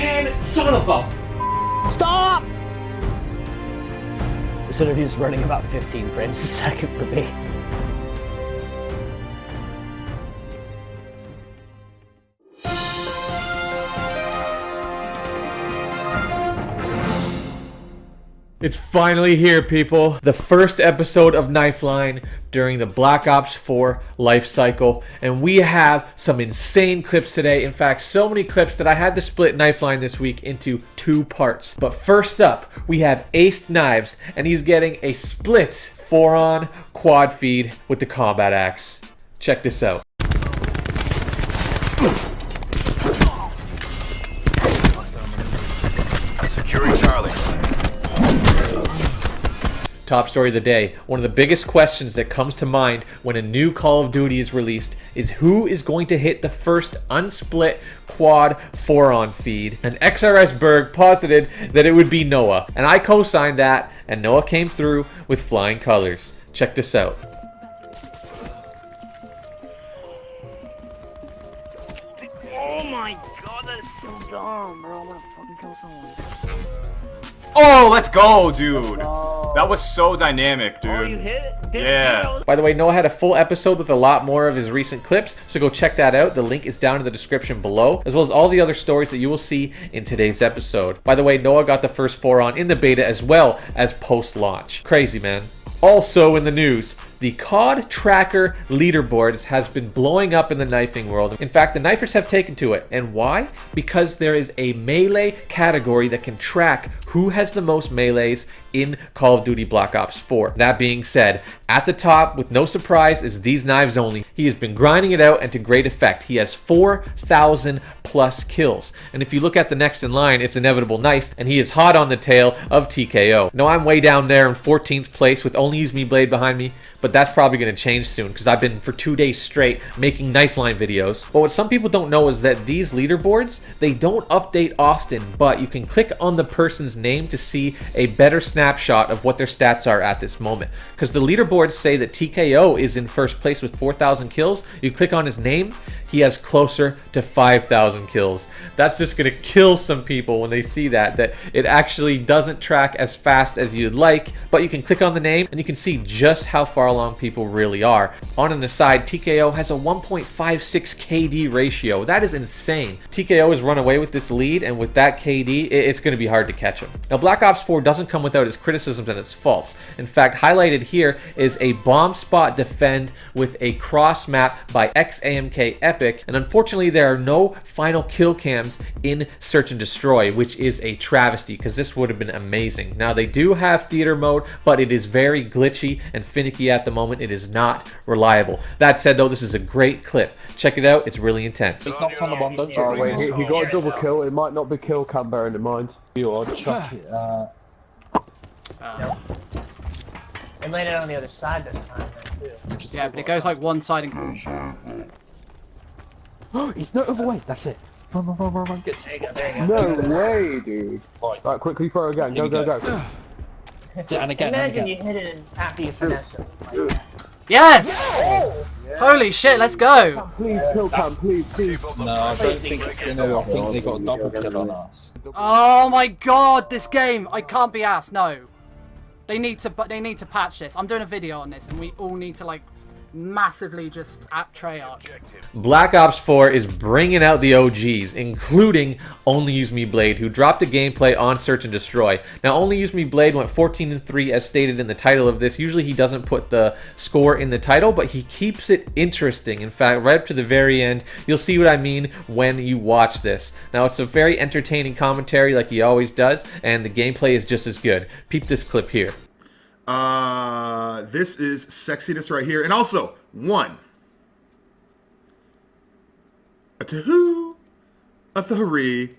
Damn it, son of a... Stop! This interview is running about 15 frames a second for me. It's finally here, people. The first episode of KNIFELINE during the Black Ops 4 life cycle. And we have some insane clips today. In fact, so many clips that I had to split KNIFELINE this week into 2 parts. But first up, we have Aced Knives, and he's getting a split 4-on quad feed with the combat axe. Check this out. Securing Charlie. Top story of the day. One of the biggest questions that comes to mind when a new Call of Duty is released is who is going to hit the first unsplit quad 4-on feed. And XRS Berg posited that it would be Noah. And I co-signed that, and Noah came through with flying colors. Check this out. Oh my god, that's so dumb, bro. I'm gonna fucking kill someone. Oh, let's go, dude. That was so dynamic, dude. Oh, you hit it? Yeah. By the way, Noah had a full episode with a lot more of his recent clips, so go check that out. The link is down in the description below, as well as all the other stories that you will see in today's episode. By the way, Noah got the first 4-on in the beta as well as post-launch. Crazy, man. Also in the news, the COD tracker leaderboards has been blowing up in the knifing world. In fact, the knifers have taken to it. And why? Because there is a melee category that can track who has the most melees in Call of Duty Black Ops 4. That being said, at the top, with no surprise, is These Knives Only. He has been grinding it out and to great effect. He has 4,000 plus kills. And if you look at the next in line, it's Inevitable Knife, and he is hot on the tail of TKO. Now, I'm way down there in 14th place with ONLYUSEmeBLADE behind me, but that's probably going to change soon because I've been for 2 days straight making KNIFELINE videos. But what some people don't know is that these leaderboards, they don't update often, but you can click on the person's name to see a better snapshot of what their stats are at this moment. Because the leaderboards say that TKO is in first place with 4,000 kills. You click on his name, he has closer to 5,000 kills. That's just going to kill some people when they see that it actually doesn't track as fast as you'd like, but you can click on the name and you can see just how far along people really are. On an aside, TKO has a 1.56 KD ratio. That is insane. TKO has run away with this lead, and with that KD, it's going to be hard to catch him. Now, Black Ops 4 doesn't come without its criticisms and its faults. In fact, highlighted here is a bomb spot defend with a cross map by AMKEpic, and unfortunately there are no final kill cams in Search and Destroy, which is a travesty because this would have been amazing. Now, they do have theater mode, but it is very glitchy and finicky at the moment. It is not reliable. That said, though, this is a great clip. Check it out. It's really intense. It's not on the bomb, don't Oh wait, he got a double kill. It might not be Killcam, bearing in mind. You are chuck it. It landed on the other side this time, though, too. Yeah, but it goes like one side and... He's no other way. That's it. Run, run, run, run, run. Get to There you go, there you go. No way, dude. Right, quickly throw again. Go, go, go. And again, Imagine you hit it and after you finesse it. Yes! Holy shit, let's go! Please, Killcam, please, please. No, I don't think it's gonna. I think they got a double kill on us. Oh my god, this game! I can't be asked. No, they need to patch this. I'm doing a video on this, and we all need to like massively just at Treyarch. Black Ops 4 is bringing out the OGs, including ONLYUSEmeBLADE, who dropped a gameplay on Search and Destroy. Now, ONLYUSEmeBLADE went 14-3 as stated in the title of this. Usually he doesn't put the score in the title, but he keeps it interesting. In fact, right up to the very end, you'll see what I mean when you watch this. Now, it's a very entertaining commentary like he always does, and the gameplay is just as good. Peep this clip here. This is sexiness right here. And also, 1. A 2, a 3,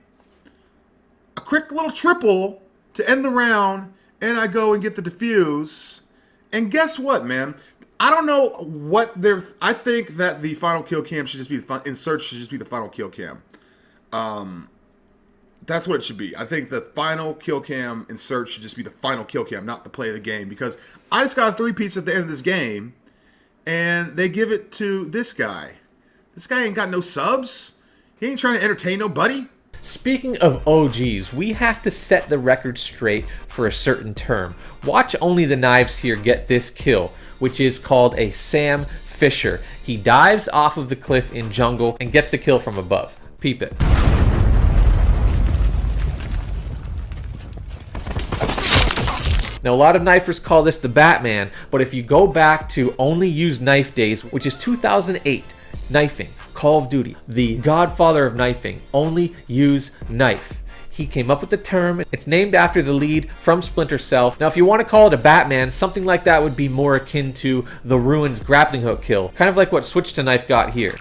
a quick little triple to end the round, and I go and get the defuse. And guess what, man? I don't know what they're... I think that the final kill cam should just be the in search should just be the final kill cam. That's what it should be. I think the final kill cam in search should just be the final kill cam, not the play of the game. Because I just got a 3-piece at the end of this game, and they give it to this guy. This guy ain't got no subs. He ain't trying to entertain nobody. Speaking of OGs, we have to set the record straight for a certain term. Watch only the knives here get this kill, which is called a Sam Fisher. He dives off of the cliff in jungle and gets the kill from above. Peep it. Now, a lot of knifers call this the Batman, but if you go back to Only Use Knife days, which is 2008, knifing, Call of Duty, the godfather of knifing, Only Use Knife. He came up with the term. It's named after the lead from Splinter Cell. Now, if you want to call it a Batman, something like that would be more akin to the Ruin's grappling hook kill, kind of like what Switch to Knife got here.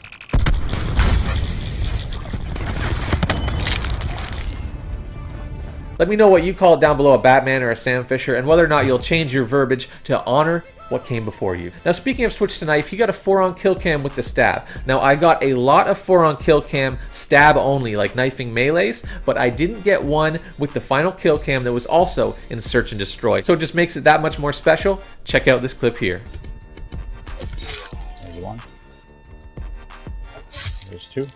Let me know what you call it down below, a Batman or a Sam Fisher, and whether or not you'll change your verbiage to honor what came before you. Now, speaking of Switch to Knife, he got a 4-on kill cam with the stab. Now, I got a lot of 4-on kill cam stab only, like knifing melees, but I didn't get one with the final kill cam that was also in Search and Destroy. So it just makes it that much more special. Check out this clip here. There's one. There's two.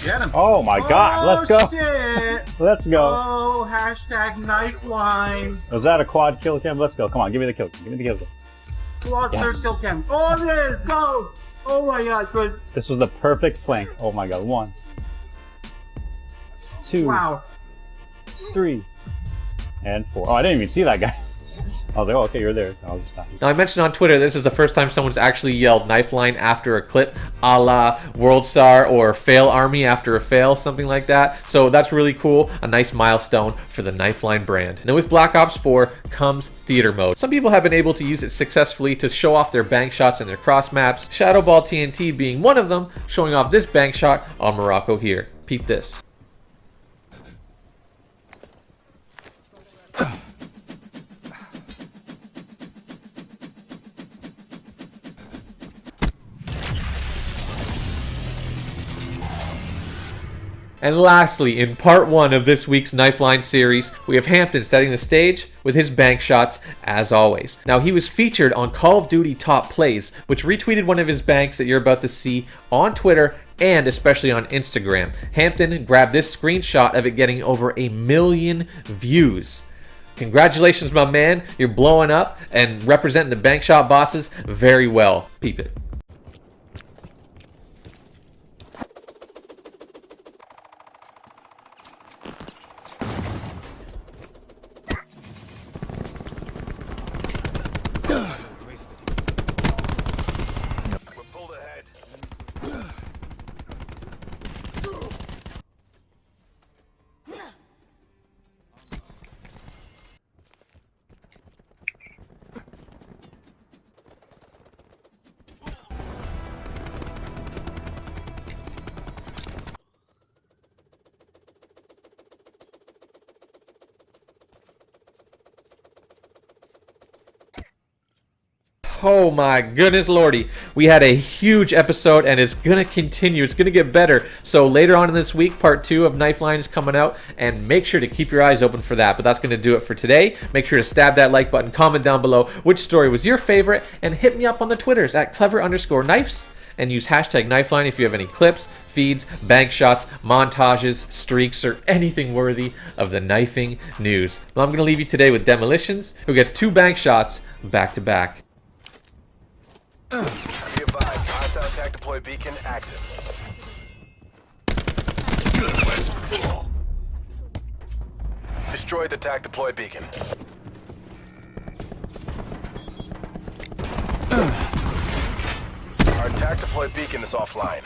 Get him. Oh my god, let's go. Shit. Let's go. Oh, hashtag KNIFELINE. Was that a quad kill cam? Let's go. Come on, give me the kill cam. Give me the kill cam. Squad Yes. third kill cam. Oh, this, go. Oh my god, good. This was the perfect flank. Oh my god. 1, 2, Wow. 3, and 4. Oh, I didn't even see that guy. I was like, oh, okay, you're there. I'll just stop. Now, I mentioned on Twitter, this is the first time someone's actually yelled KNIFELINE after a clip, a la World Star or Fail Army after a fail, something like that. So that's really cool. A nice milestone for the KNIFELINE brand. Now, with Black Ops 4 comes theater mode. Some people have been able to use it successfully to show off their bank shots and their cross maps. ShadowBall TNT being one of them, showing off this bank shot on Morocco here. Peep this. And lastly, in part 1 of this week's KNIFELINE series, we have Hampton setting the stage with his bank shots as always. Now, he was featured on Call of Duty Top Plays, which retweeted one of his banks that you're about to see on Twitter and especially on Instagram. Hampton grabbed this screenshot of it getting over 1 million views. Congratulations, my man. You're blowing up and representing the bank shot bosses very well. Peep it. Oh my goodness lordy, we had a huge episode and it's gonna continue. It's gonna get better. So later on in this week, part 2 of KNIFELINE is coming out, and make sure to keep your eyes open for that. But that's gonna do it for today. Make sure to stab that like button, comment down below which story was your favorite, and hit me up on the Twitters at clever_knifes, and use hashtag KNIFELINE if you have any clips, feeds, bank shots, montages, streaks, or anything worthy of the knifing news. Well, I'm gonna leave you today with Demolitions, who gets 2 bank shots back to back. Be advised, hostile attack deploy beacon active. Destroy the attack deploy beacon. Our attack deploy beacon is offline.